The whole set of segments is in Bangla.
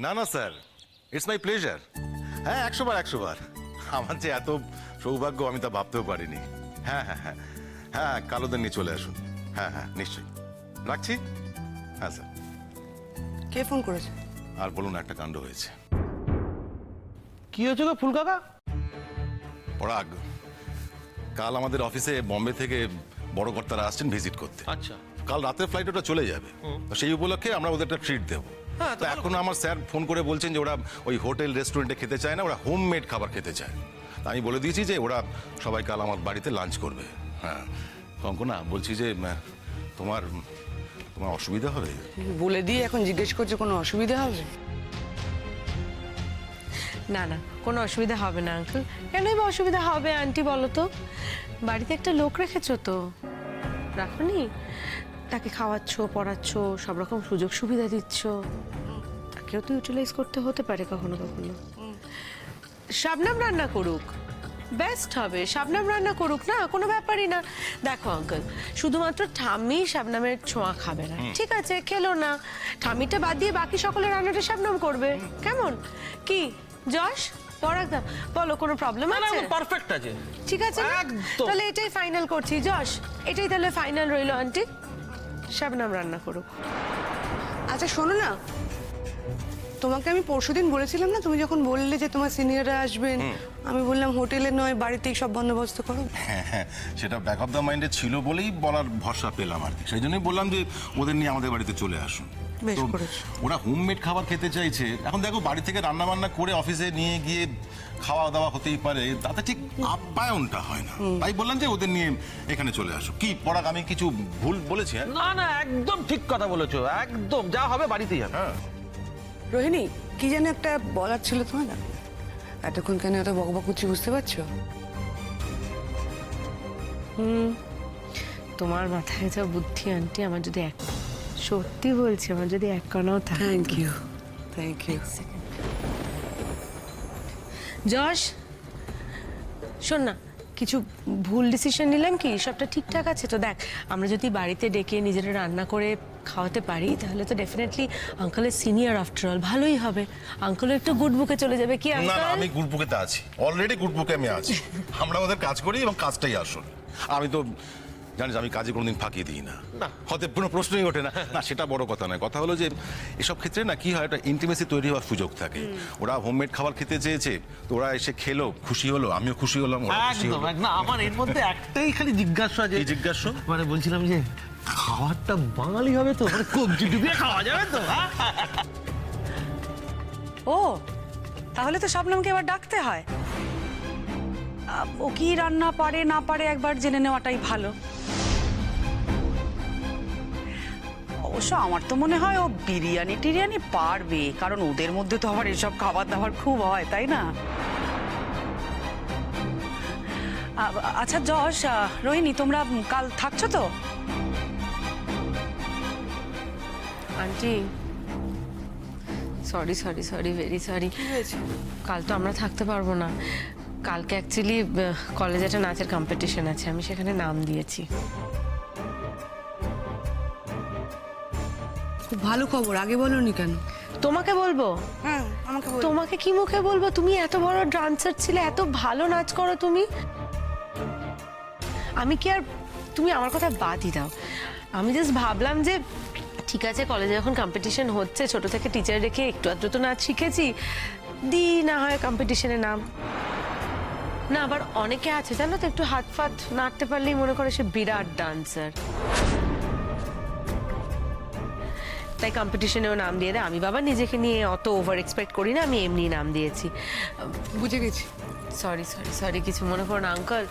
না না স্যার, ইটস মাই প্লেজার। হ্যাঁ, 100 বার। আমার যে এত সৌভাগ্য আমি তা ভাবতেও পারিনি। হ্যাঁ হ্যাঁ হ্যাঁ হ্যাঁ, কালোদের নিয়ে চলে আসুন। হ্যাঁ হ্যাঁ, নিশ্চয়ই। রাখছি। হ্যাঁ স্যার। কে ফোন করেছে? আর বলুন, একটা কাণ্ড হয়েছে। কি হয়েছে গো ফুল কাকা? পরাগ, কাল আমাদের অফিসে বম্বে থেকে বড় কর্তারা আসছেন ভিজিট করতে। আচ্ছা। কাল রাতের ফ্লাইট ওটা চলে যাবে, তো সেই উপলক্ষে আমরা ওদের একটা ট্রিট দেবো। হ্যাঁ, তো এখন আমার স্যার ফোন করে বলছেন যে ওরা ওই হোটেল রেস্টুরেন্টে খেতে চায় না, ওরা হোমমেড খাবার খেতে চায়। তা আমি বলে দিয়েছি যে ওরা সবাই কাল আমার বাড়িতে লাঞ্চ করবে। হ্যাঁ কঙ্কনা, বলছি যে তোমার তোমার অসুবিধা হবে? বলে দিয়ে এখন জিজ্ঞেস করছে কোনো অসুবিধা হবে? না না, কোনো অসুবিধা হবে না আঙ্কেল। কেনই বা অসুবিধা হবে আন্টি, বলো তো? বাড়িতে একটা লোক রেখেছো তো, রাখোনি? তাকে খাওয়াচ্ছ, পড়াচ্ছ, সব রকম সুযোগ সুবিধা দিচ্ছ, তাকেও তো ইউটিলাইজ করতে হতে পারে কখনো কখনো। শাবনাম রান্না করুক, বেস্ট হবে। শাবনাম রান্না করুক না, কোনো ব্যাপারই না। দেখো আঙ্কেল, শুধুমাত্র ঠাম্মি শাবনামের ছোঁয়া খাবে না, ঠিক আছে? খেলো না, ঠাম্মিটা বাদ দিয়ে বাকি সকলের রান্নাটা শাবনাম করবে। কেমন? কি যশ, পরাগদা, বলো কোনো প্রবলেম আছে? পারফেক্ট আছে। ঠিক আছে না? একদম। তাহলে এটাই ফাইনাল করছি যশ, এটাই তাহলে ফাইনাল রইলো আন্টি, শাবনাম রান্না করুক। আচ্ছা শোনো না, তোমাকে আমি পরশুদিন বলেছিলাম না, তুমি যখন বললে যে তোমার সিনিয়ররা আসবেন, আমি বললাম হোটেলে নয় বাড়িতেই সব বন্দোবস্ত করো। হ্যাঁ হ্যাঁ, সেটা ব্যাক অফ দ্য মাইন্ডে ছিল বলেই বলার ভরসা পেলাম আর কি। সেই জন্যই বললাম যে ওদের নিয়ে আমাদের বাড়িতে চলে আসুন। বেশ তো করেছো। ওরা হোমমেড খাবার খেতে চাইছে। এখন দেখো, বাড়ি থেকে রান্না বান্না করে অফিসে নিয়ে গিয়ে খাওয়া দাওয়া হতেই পারে, তাতে ঠিক আপ্যায়নটা হয় না। তাই বললাম যে ওদের নিয়ে এখানে চলে আসো। কি পরাগ, আমি কিছু ভুল বলেছি? হ্যাঁ না না, একদম ঠিক কথা বলেছো। একদম যা হবে বাড়িতেই হবে। হ্যাঁ। রোহিণী, কি যেন একটা বলার ছিল তোমার না, এতক্ষণ কেন এত বকবক করছি বুঝতে পারছো? তোমার মাথায় যা বুদ্ধি আন্টি, আমার যদি এক, সত্যি বলছি, আমার যদি এক কণাও থাকে। Thank you, thank you. Yash, শোন না, কিছু ভুল ডিসিশন নিলাম কি? সবটা ঠিকঠাক আছে তো? দেখ, আমরা যদি বাড়িতে ডেকে নিজেরা রান্না করে খাওয়াতে পারি, তাহলে তো ডেফিনেটলি আঙ্কেলের সিনিয়র আফটার অল, ভালোই হবে। আঙ্কেলও একটু গুড বুকে চলে যাবে। কি না না, আঙ্কেল? আমি গুড বুকেতে আছি, অলরেডি গুড বুকে আমি আছি। আমরা ওদের কাজ করি এবং কাজটাই আসল। আমি তো জানিস, আমি কাজে কোনোদিন ফাঁকি দিই না, হয়তো কোনো প্রশ্নই ওঠে না। না, সেটা বড় কথা নয়। কথা হলো যে এসব ক্ষেত্রে না কি হয়, একটা ইন্টিমেসি তৈরি হওয়ার সুযোগ থাকে। ওরা হোমমেড খাবার খেতে চেয়েছে, তো ওরা এসে খেলো, খুশি হলো, আমিও খুশি হলাম, ওরা খুশি একদম হলো। একদম। আমার এর মধ্যে একটাই খালি জিজ্ঞাসা আছে। কি জিজ্ঞাসা? মানে বলছিলাম যে খাবারটা বাঙালি হবে তো, মানে কবজি ডুবিয়ে খাওয়া যাবে তো? ও, তাহলে তো শাবনামকে এবার ডাকতে হয়। ও কি রান্না পারে না পারে একবার জেনে নেওয়াটাই ভালো। অবশ্য আমার তো মনে হয় ও বিরিয়ানি টিরিয়ানি পারবে, কারণ ওদের মধ্যে তো আবার এসব খাবার দাবার খুব হয়, তাই না? আচ্ছা যশ, রোহিণী, তোমরা কাল থাকছো তো? Aunty, sorry sorry sorry, very sorry. কি হয়েছে? কাল তো আমরা থাকতে পারবো না। কালকে অ্যাকচুয়ালি কলেজে একটা নাচের কম্পিটিশন আছে, আমি সেখানে নাম দিয়েছি। খুব ভালো খবর, আগে বলোনি কেন? তোমাকে বলবো? হ্যাঁ, আমাকে বলো। তোমাকে কি মুখে বলবো? তুমি এত বড় ডান্সার ছিলে, এত ভালো নাচ করো তুমি। আমি কি আর, তুমি আমার কথা বাদই দাও। আমি জাস্ট ভাবলাম যে ঠিক আছে, কলেজে যখন কম্পিটিশন হচ্ছে, ছোট থেকে টিচার রেখে একটু আধটু তো নাচ শিখেছি, দি না হয় কম্পিটিশনে নাম। না, আবার অনেকে আছে জানো তো, একটু হাত ফাত নাড়তে পারলেই মনে করে সে বিরাট ডান্সার। তাই কম্পিটিশনেও নাম দিয়ে দেয়। আমি বাবা নিজেকে নিয়ে অত ওভার এক্সপেক্ট করি না, আমি এমনি নাম দিয়েছি। বুঝে গেছি। সরি সরি সরি, কিছু মনে করো না uncle.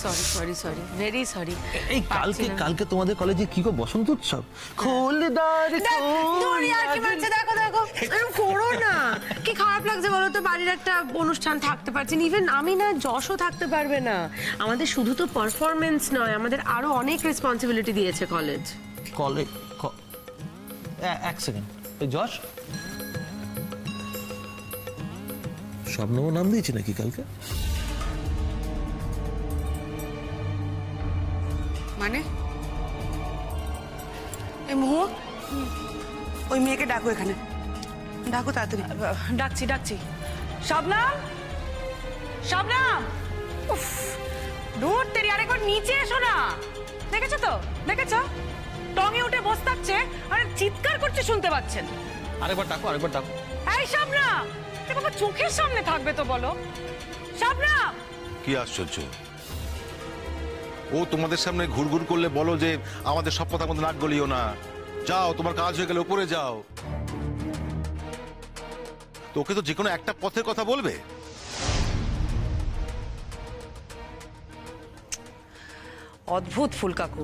Sorry sorry sorry, very sorry. এই কালকে কালকে তোমাদের কলেজে কি গো বসন্ত উৎসব? খোলদার দেখো দেখো, এরকম করো না। কি খারাপ লাগছে বলো তো, বাড়ির একটা অনুষ্ঠান থাকতে পারছি না, ইভেন আমি না, যশও থাকতে পারবে না। আমাদের শুধু তো পারফরমেন্স নয়, আমাদের আরো অনেক রেসপন্সিবিলিটি দিয়েছে কলেজ। কলেজ এক সেকেন্ড, যশ স্বপ্নও নাম দিয়েছি নাকি কালকে? মানে এই মুহ, ওই মেয়েকে ডাকো এখানে। ডাকো তাড়াতাড়ি। ডাকছি ডাকছি। শবনম, শবনম, উফ, দূর তেরি, আরেকবার নিচে এসো না। দেখেছো তো, দেখেছো টঙে উঠে বসে থাকছে আর চিৎকার করছে, শুনতে পাচ্ছেন? আরেকবার ডাকো, আরেকবার ডাকো। এই শবনম, এ বাবা চোখের সামনে থাকবে তো বলো। শবনম, কি আশ্চর্য, ও তোমাদের সামনে ঘুরঘুর করলে বলো যে আমাদের সব কথার মধ্যে নাক গলিও না, যাও তোমার কাজ হয়ে গেলে উপরে যাও। তোকে তো যে কোনো একটা পথের কথা বলবে। অদ্ভুত ফুলকাকু,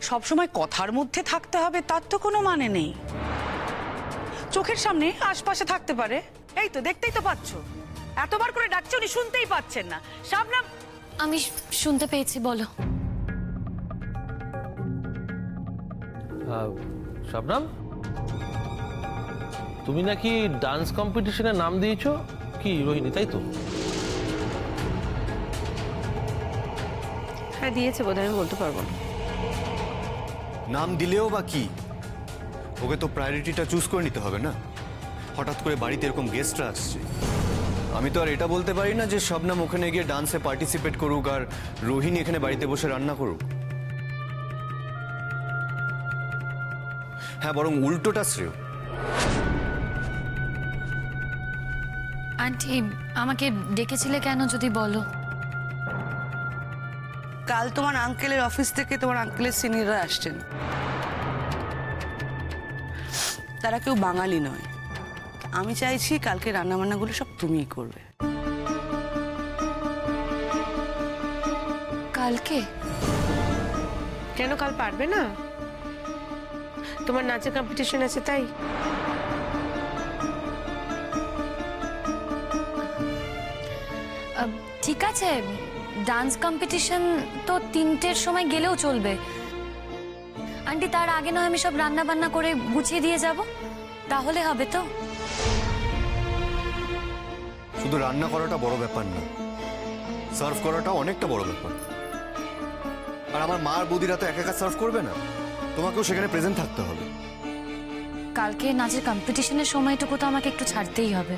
সবসময় কথার মধ্যে থাকতে হবে তার তো কোনো মানে নেই। চোখের সামনে আশপাশে থাকতে পারে। এই তো দেখতেই তো পাচ্ছ, এতবার করে ডাকছে উনি শুনতেই পাচ্ছেন না। শবনম, আমি শুনতে পেয়েছি, বলো। শবনম, তুমি নাকি ডান্স কম্পিটিশনে নাম দিয়েছো, কি রোহিণী, তাই তো? হ্যাঁ দিয়েছে বোধহয়, আমি বলতে পারবো না। নাম দিলেও বা কি, ওকে তো প্রায়োরিটিটা চুজ করে নিতে হবে না। হঠাৎ করে বাড়িতে এরকম গেস্টরা আসছে, আমি তো আর এটা বলতে পারি না যে শবনম ওখানে গিয়ে ডান্সে পার্টিসিপেট করুক আর রোহিণী এখানে বাড়িতে বসে রান্না করুক। হ্যাঁ, বরং উল্টোটা শ্রেয়। আন্টি, আমাকে ডেকেছিলে কেন যদি বলো? কাল তোমার আঙ্কেলের অফিস থেকে তোমার আঙ্কেলের সিনিয়ররা আসছেন। তারা কেউ বাঙালি নয়। আমি চাইছি কালকে রান্নাবান্নাগুলো সব তুমিই করবে। কালকে? কেন, কাল পারবে না? তোমার নাচের কম্পিটিশন আছে তাই? ঠিক আছে, ডান্স কম্পিটিশন তো 3টের সময় গেলেও চলবে। আন্টি, তার আগে নয় আমি সব রান্না বান্না করে গুছিয়ে দিয়ে যাব, তাহলে হবে তো? শুধু রান্না করাটা বড় ব্যাপার না, সার্ভ করাটা অনেকটা বড় ব্যাপার। আর আমার মা আর বৌদিরা তো একা একা সার্ভ করবে না, তোমাকেও সেখানে প্রেজেন্ট থাকতে হবে। কালকে নাচের কম্পিটিশনের সময়টুকু তো আমাকে একটু ছাড়তেই হবে।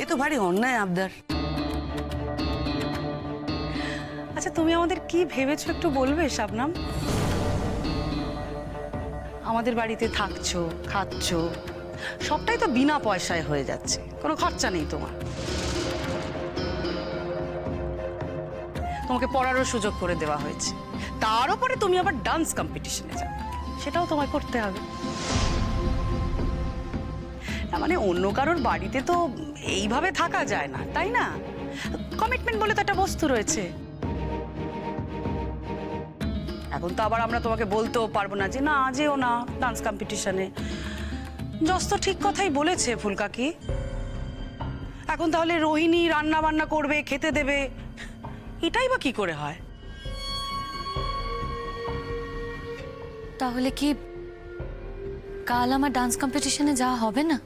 এ তো ভারী অন্যায় আবদার। আচ্ছা তুমি আমাদের কি ভেবেছো একটু বলবে শবনম? আমাদের বাড়িতে থাকছো, খাচ্ছো, সবটাই তো বিনা পয়সায় হয়ে যাচ্ছে, কোনো খরচা নেই তোমার। তোমাকে পড়ারও সুযোগ করে দেওয়া হয়েছে, তার উপরে তুমি আবার ডান্স কম্পিটিশনে যাবে, সেটাও তোমায় করতে হবে। না মানে অন্য কারোর বাড়িতে তো এইভাবে থাকা যায় না, তাই না? কমিটমেন্ট বলে তো একটা বস্তু রয়েছে। এখন তো আবার আমরা তোমাকে বলতেও পারবো না যে না যেও না ডান্স কম্পিটিশনে। জস তো ঠিক কথাই বলেছে ফুলকাকি। এখন তাহলে রোহিণী রান্না বান্না করবে, খেতে দেবে, এটাই বা কি করে হয়? তাহলে কি কাল আমার ডান্স কম্পিটিশনে যাওয়া হবে না?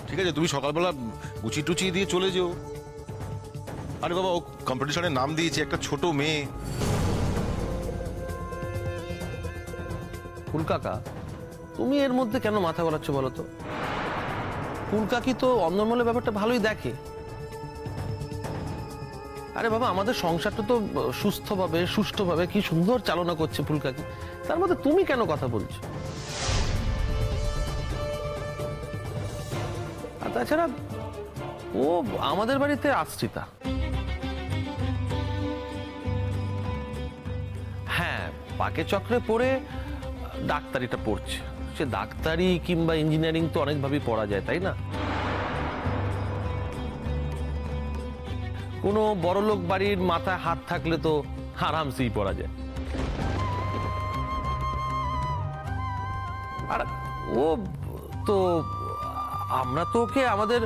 ঠিক আছে, তুমি সকালবেলা গুছিয়ে টুচিয়ে দিয়ে চলে যেও। আরে বাবা, ও কম্পিটিশনে নাম দিয়েছে, একটা ছোট মেয়ে। ফুলকাকা, তুমি এর মধ্যে কেন মাথা গলাচ্ছ বলো তো? ফুলকাকি তো অন্দরমহলের ব্যাপারটা ভালোই দেখে। আরে বাবা, আমাদের সংসারটা তো সুস্থভাবে সুষ্ঠুভাবে কি সুন্দর চালনা করছে ফুলকাকি, তার মধ্যে তুমি কেন কথা বলছো? আর তাছাড়া ও আমাদের বাড়িতে আশ্রিতা। হ্যাঁ, পাকে চক্রে পড়ে ডাক্তারিটা পড়ছে। সে ডাক্তারি কিংবা ইঞ্জিনিয়ারিং তো অনেকভাবেই পড়া যায়, তাই না? কোনো বড়লোক বাড়ির মাথায় হাত থাকলে তো আরামসেই পড়া যায়। আর ও তো, আমরা তো ওকে আমাদের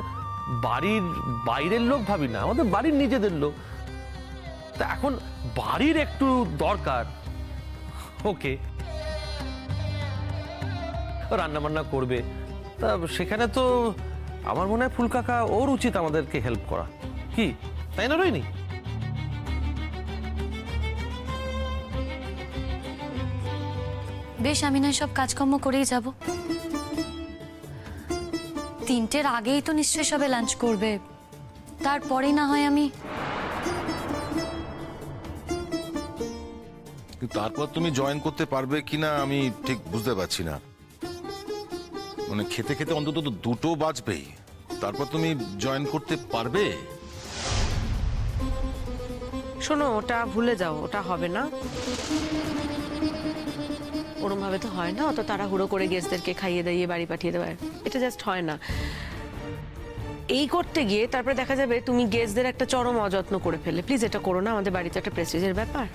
বাড়ির বাইরের লোক ভাবি না, আমাদের বাড়ির নিজেদের লোক। তা এখন বাড়ির একটু দরকার, ওকে রান্না বান্না করবে, তা সেখানে তো আমার মনে হয় ফুলকাকা ওর উচিত আমাদেরকে হেল্প করা। কি তাই না রোহিণী? বেশ, আমি নয় সব কাজকর্ম করেই যাব। 3টের আগেই তো নিশ্চয়ই সবে লাঞ্চ করবে, তারপরেই না হয় আমি। কিন্তু তারপর তুমি জয়েন করতে পারবে কিনা আমি ঠিক বুঝতে পারছি না। মানে খেতে খেতে অন্তত তো 2টো বাজবেই, তারপর তুমি জয়েন করতে পারবে? শোনো, ওটা ভুলে যাও, ওটা হবে না। ওরম ভাবে তো হয় না, অত তাড়াহুড়ো করে গেস্টদেরকে খাইয়ে দাইয়ে বাড়ি পাঠিয়ে দেওয়া, এটা জাস্ট হয় না। এই করতে গিয়ে তারপরে দেখা যাবে তুমি গেস্টদের একটা চরম অযত্ন করে ফেলে। প্লিজ এটা করো না, আমাদের বাড়িতে একটা প্রেস্টিজের ব্যাপার।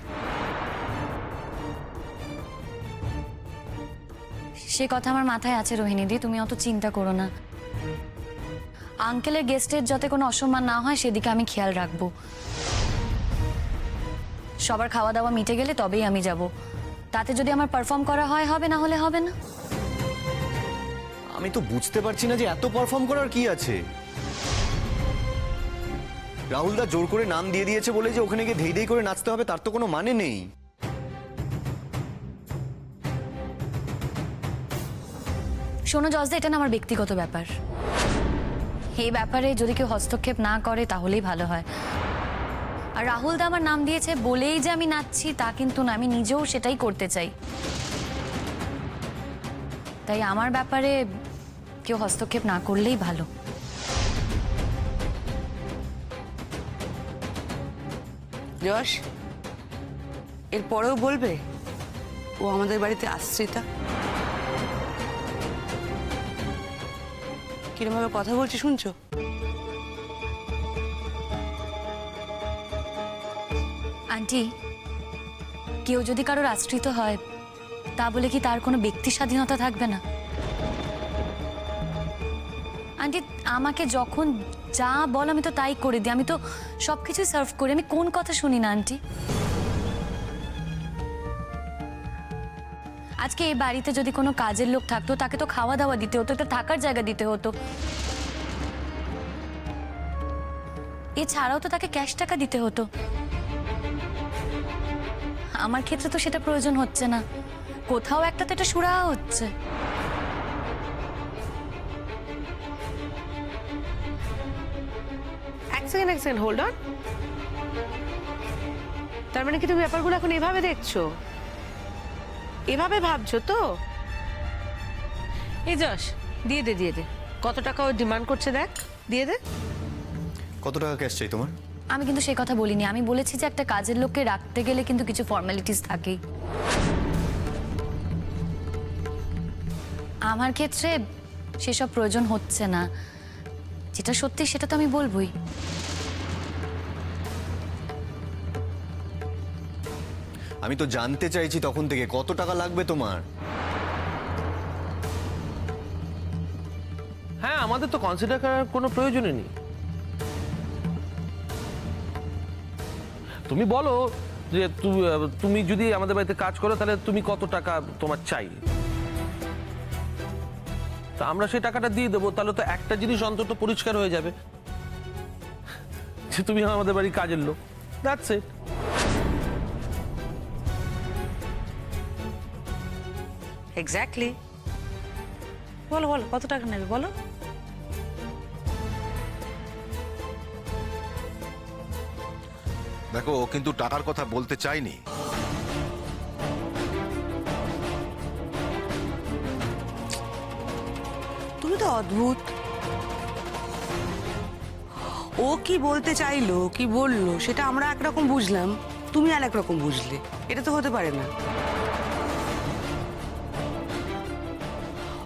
সে কথা আমার মাথায় আছে রোহিণী দি, তুমি অত চিন্তা করো না। আঙ্কেলের গেস্টের যাতে কোনো অসম্মান না হয় সেদিকে আমি খেয়াল রাখবো। সবার খাওয়া দাওয়া মিটে গেলে তবেই আমি যাব। তাতে যদি আমার পারফর্ম করা হয় হবে, না হলে হবে না। আমি তো বুঝতে পারছি না যে এত পারফর্ম করার কি আছে। রাহুলদা জোর করে নাম দিয়ে দিয়েছে বলে যে ওখানে গিয়ে ধেই ধেই করে নাচতে হবে তার তো কোনো মানে নেই। শোনো জজদা, এটা না আমার ব্যক্তিগত ব্যাপার। এই ব্যাপারে যদি কেউ হস্তক্ষেপ না করে তাহলেই ভালো হয়। আর রাহুলদা আমার নাম দিয়েছে বলেই যে আমি নাচছি তা কিন্তু না, আমি নিজেও সেটাই করতে চাই। তাই আমার ব্যাপারে কেউ হস্তক্ষেপ না করলেই ভালো। যশ, এরপরেও বলবে ও আমাদের বাড়িতে আশ্রিতা? কিরম ভাবে কথা বলছি শুনছো? আন্টি, কেউ যদি কারোর আশ্রিত হয় তা বলে কি তার কোনো ব্যক্তি স্বাধীনতা থাকবে না? আন্টি, আমাকে যখন যা বল আমি তো তাই করে দিই। আমি তো সবকিছু সার্ভ করি, আমি কোন কথা শুনি না আন্টি? আজকে এই বাড়িতে যদি কোনো কাজের লোক থাকতো তাকে তো খাওয়া দাওয়া দিতে হতো, একটা থাকার জায়গা দিতে হতো। এছাড়াও তো তাকে ক্যাশ টাকা দিতে হতো। আমার ক্ষেত্রে তো সেটা প্রয়োজন হচ্ছে না। কোথাও একটা তো এটা সুরাহা হচ্ছে। এক সেকেন্ড হোল্ড অন। তার মানে কি তুমি ব্যাপারগুলো এখন এভাবে দেখছো, এভাবে ভাবছো তো? এই যশ, দিয়ে দে। কত টাকা ও ডিমান্ড করছে দেখ, দিয়ে দে। কত টাকা ক্যাশ চাই তোমার? আমি কিন্তু সেই কথা বলিনি। আমি বলেছি যে একটা কাজের লোককে রাখতে গেলে কিন্তু কিছু ফর্মালিটিস থাকেই। আমার ক্ষেত্রে সেসব প্রয়োজন হচ্ছে না। যেটা সত্যি সেটা তো আমি বলবোই। আমি তো জানতে চাইছি তখন থেকে কত টাকা লাগবে তোমার। হ্যাঁ, আমাদের তো কনসিডার করার কোনো প্রয়োজনই নেই। তুমি বলো যে তুমি যদি আমাদের বাড়িতে কাজ করো তাহলে তুমি কত টাকা তোমার চাই, তা আমরা সেই টাকাটা দিয়ে দেবো। তাহলে তো একটা জিনিস অন্তত পরিষ্কার হয়ে যাবে যে তুমি আমাদের বাড়ির কাজের লোক। That's it. এক্স্যাক্টলি। বলো কত টাকা নেবে বলো। দেখো, ও কিন্তু টাকার কথা বলতে চাইনি। তুমি তো অদ্ভুত। ও কি বলতে চাইলো, কি বললো সেটা আমরা একরকম বুঝলাম, তুমি আর একরকম বুঝলে। এটা তো হতে পারে না।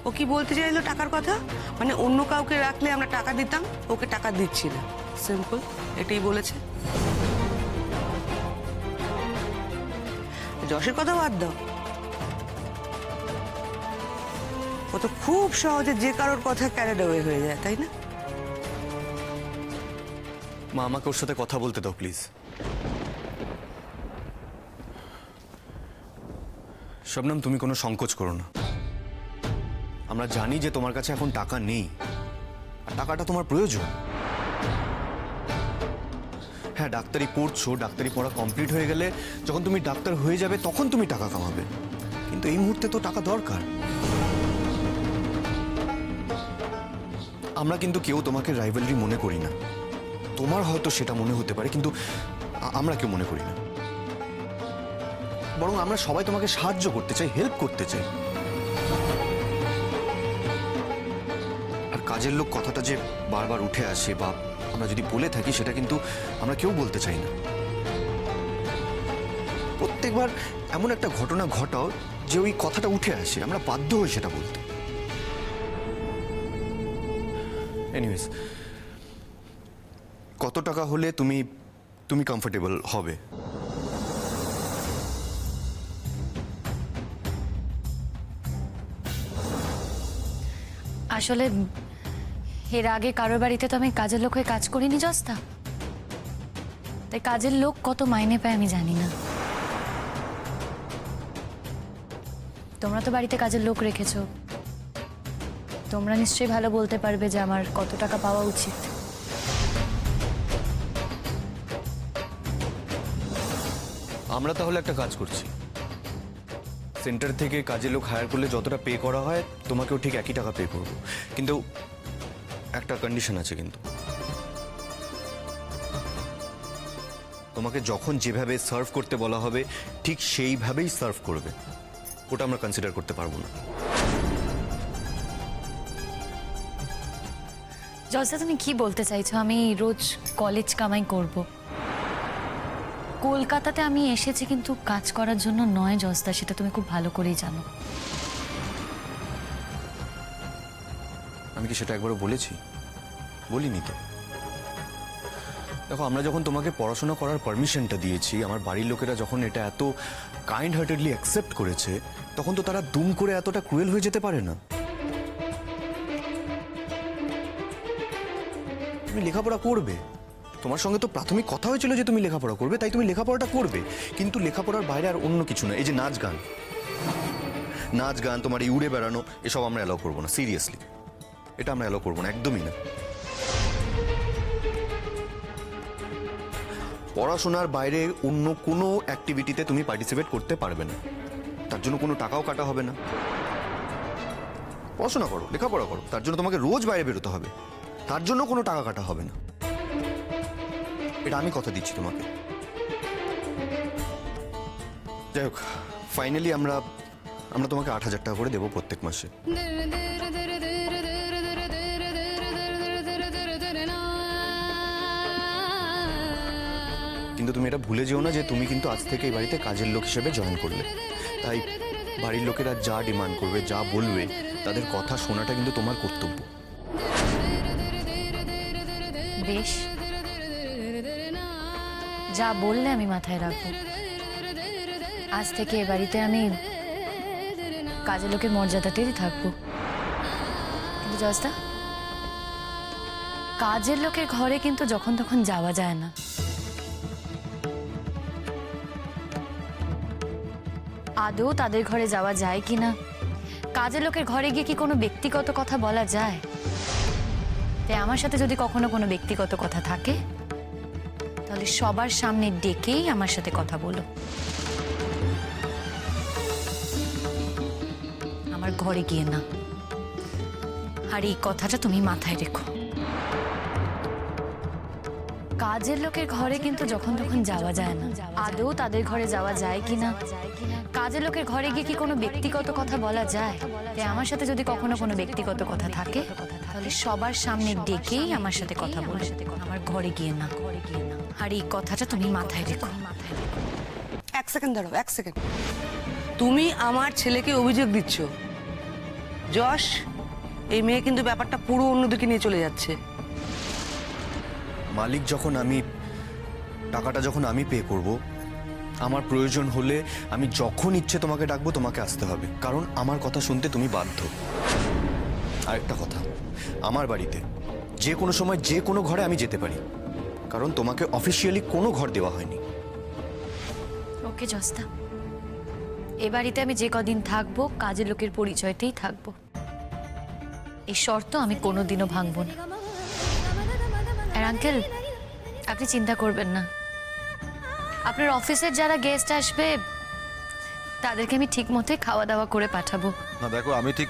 ও কি বলতে চাইলো টাকার কথা, মানে অন্য কাউকে রাখলে আমরা টাকা দিতাম, ওকে টাকা দিচ্ছি না, সিম্পল এটাই বলেছে। যশের কথা বাদ দাও, ও তো খুব সহজে যে কারোর কথা ক্যারিড অ্যাওয়ে হয়ে যায়, তাই না? মা, আমাকে ওর সাথে কথা বলতে দাও প্লিজ। শবনম, তুমি কোনো সংকোচ করো না। আমরা জানি যে তোমার কাছে এখন টাকা নেই, আর টাকাটা তোমার প্রয়োজন। হ্যাঁ ডাক্তারি পড়ছো, ডাক্তারি পড়া কমপ্লিট হয়ে গেলে যখন তুমি ডাক্তার হয়ে যাবে তখন তুমি টাকা কামাবে, কিন্তু এই মুহূর্তে তো টাকা দরকার। আমরা কিন্তু কেউ তোমাকে রাইভালরি মনে করি না, তোমার হয়তো সেটা মনে হতে পারে, কিন্তু আমরা কেউ মনে করি না। বরং আমরা সবাই তোমাকে সাহায্য করতে চাই, হেল্প করতে চাই। আর কাজের লোক কথাটা যে বারবার উঠে আসে বা আমরা যদি বলে থাকি, সেটা কিন্তু আমরা কেউ বলতে চাই না। প্রত্যেকবার এমন একটা ঘটনা ঘটাও যে ওই কথাটা উঠে আসে, আমরা বাধ্য হই সেটা বলতে। এনিওয়েজ, কত টাকা হলে তুমি কমফোর্টেবল হবে? আসলে এর আগে কারোর বাড়িতে তো আমি কাজের লোক হয়ে কাজ করিনি জস্তা, তাই কাজের লোক কত মাইনে পায় আমি জানি না। তোমরা তো বাড়িতে কাজের লোক রেখেছো, তোমরা নিশ্চয়ই ভালো বলতে পারবে যে আমার কত টাকা পাওয়া উচিত। আমরা তাহলে একটা কাজ করছি, সেন্টার থেকে কাজের লোক হায়ার করলে যতটা পে করা হয় তোমাকেও ঠিক একই টাকা পে করব, কিন্তু একটা কন্ডিশন আছে। কিন্তু তোমাকে যখন যেভাবে সার্ভ করতে বলা হবে ঠিক সেইভাবেই সার্ভ করবে, ওটা আমরা কনসিডার করতে পারবো না। জলসা, তুমি কি বলতে চাইছো? আমি রোজ কলেজ কামাই করব? কলকাতাতে আমি এসেছি কিন্তু কাজ করার জন্য নয় জলসা, সেটা তুমি খুব ভালো করেই জানো। আমি কি সেটা একবারও বলেছি? বলিনি তো। দেখো, আমরা যখন তোমাকে পড়াশোনা করার পারমিশনটা দিয়েছি, আমার বাড়ির লোকেরা যখন এটা এত কাইন্ড হার্টেডলি অ্যাকসেপ্ট করেছে, তখন তো তারা দুম করে এতটা ক্রুয়েল হয়ে যেতে পারে না। তুমি লেখাপড়া করবে, তোমার সঙ্গে তো প্রাথমিক কথা হয়েছিল যে তুমি লেখাপড়া করবে, তাই তুমি লেখাপড়াটা করবে, কিন্তু লেখাপড়ার বাইরে আর অন্য কিছু না। এই যে নাচ গান, তোমার এই উড়ে বেড়ানো, এসব আমরা অ্যালাউ করবো না। সিরিয়াসলি, এটা আমরা অ্যালাউ করবো না, একদমই না। পড়াশোনার বাইরে অন্য কোনো অ্যাক্টিভিটিতে তুমি পার্টিসিপেট করতে পারবে না, তার জন্য কোনো টাকাও কাটা হবে না। পড়াশোনা করো, লেখাপড়া করো, তার জন্য তোমাকে রোজ বাইরে বেরোতে হবে, তার জন্য কোনো টাকা কাটা হবে না। এটা আমি কথা দিচ্ছি তোমাকে। যাই হোক, ফাইনালি আমরা তোমাকে 8,000 টাকা করে দেবো প্রত্যেক মাসে। কিন্তু তুমি এটা ভুলে যেও না যে তুমি কিন্তু আজ থেকে এই বাড়িতে কাজের লোক হিসেবে জয়েন করলে, তাই বাড়ির লোকেরা যা ডিমান্ড করবে, যা বলবে, তাদের কথা শোনাটা কিন্তু তোমার কর্তব্য। বেশ, যা বললে আমি মাথায় রাখবো। আজ থেকে এ বাড়িতে আমি কাজের লোকের মর্যাদাতেই থাকবো। কিন্তু জস্তা, কাজের লোকের ঘরে কিন্তু যখন তখন যাওয়া যায় না। আদৌ তাদের ঘরে যাওয়া যায় কিনা, কাজের লোকের ঘরে গিয়ে কি কোনো ব্যক্তিগত কথা বলা যায়? তাই আমার সাথে যদি কখনো কোনো ব্যক্তিগত কথা থাকে, তাহলে সবার সামনে ডেকেই আমার সাথে কথা বলো। আমার ঘরে গিয়ে না। আর এই কথাটা তুমি মাথায় রেখো। কাজের লোকের ঘরে কিন্তু যখন তখন যাওয়া যায় না। আদৌ তাদের ঘরে যাওয়া যায় কিনা, কাজের লোকের ঘরে গিয়ে কি কোনো ব্যক্তিগত কথা বলা যায়? তাই আমার সাথে যদি কখনো কোনো ব্যক্তিগত কথা থাকে, তাহলে সবার সামনে ডেকেই আমার সাথে কথা বলো। আমার ঘরে গিয়ে না। আর এই কথাটা তুমি মাথায় রেখো। এক সেকেন্ড দাঁড়াও, এক সেকেন্ড। তুমি আমার ছেলেকে অভিযোগ দিচ্ছ? যশ, এই মেয়ে কিন্তু ব্যাপারটা পুরো অন্যদিকে নিয়ে চলে যাচ্ছে। মালিক টাকাটা যখন আমি পে করব, আমার প্রয়োজন হলে আমি যখন ইচ্ছে তোমাকে ডাকবো, তোমাকে আসতে হবে, কারণ আমার কথা শুনতে তুমি বাধ্য। আরেকটা কথা, আমার বাড়িতে যে কোনো সময় যে কোনো ঘরে আমি যেতে পারি, কারণ তোমাকে অফিসিয়ালি কোনো ঘর দেওয়া হয়নি। ওকে জস্তা, এ বাড়িতে আমি যে কদিন থাকবো কাজের লোকের পরিচয়তেই থাকবো। এই শর্ত আমি কোনোদিনও ভাঙবো না। আর আঙ্কেল, আপনি চিন্তা করবেন না, আপনার অফিসের যারা গেস্ট আসবে তাদেরকে আমি ঠিক মতোই খাওয়া দাওয়া করে পাঠাবো। না দেখো, আমি ঠিক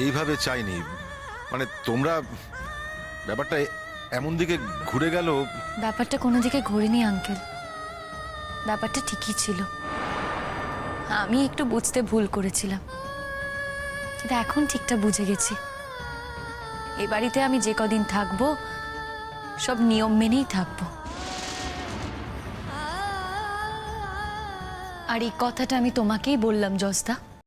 এইভাবে চাইনি, মানে তোমরা ব্যাপারটা এমন দিকে ঘুরে গেল। ব্যাপারটা কোনো দিকে ঘুরিনি আঙ্কেল, ব্যাপারটা ঠিকই ছিল। আমি একটু বুঝতে ভুল করেছিলাম, কিন্তু এখন ঠিকটা বুঝে গেছি। এই বাড়িতে আমি যে কদিন থাকবো সব নিয়ম মেনেই থাকবো। আর এই কথাটা আমি তোমাকেই বললাম জজদা,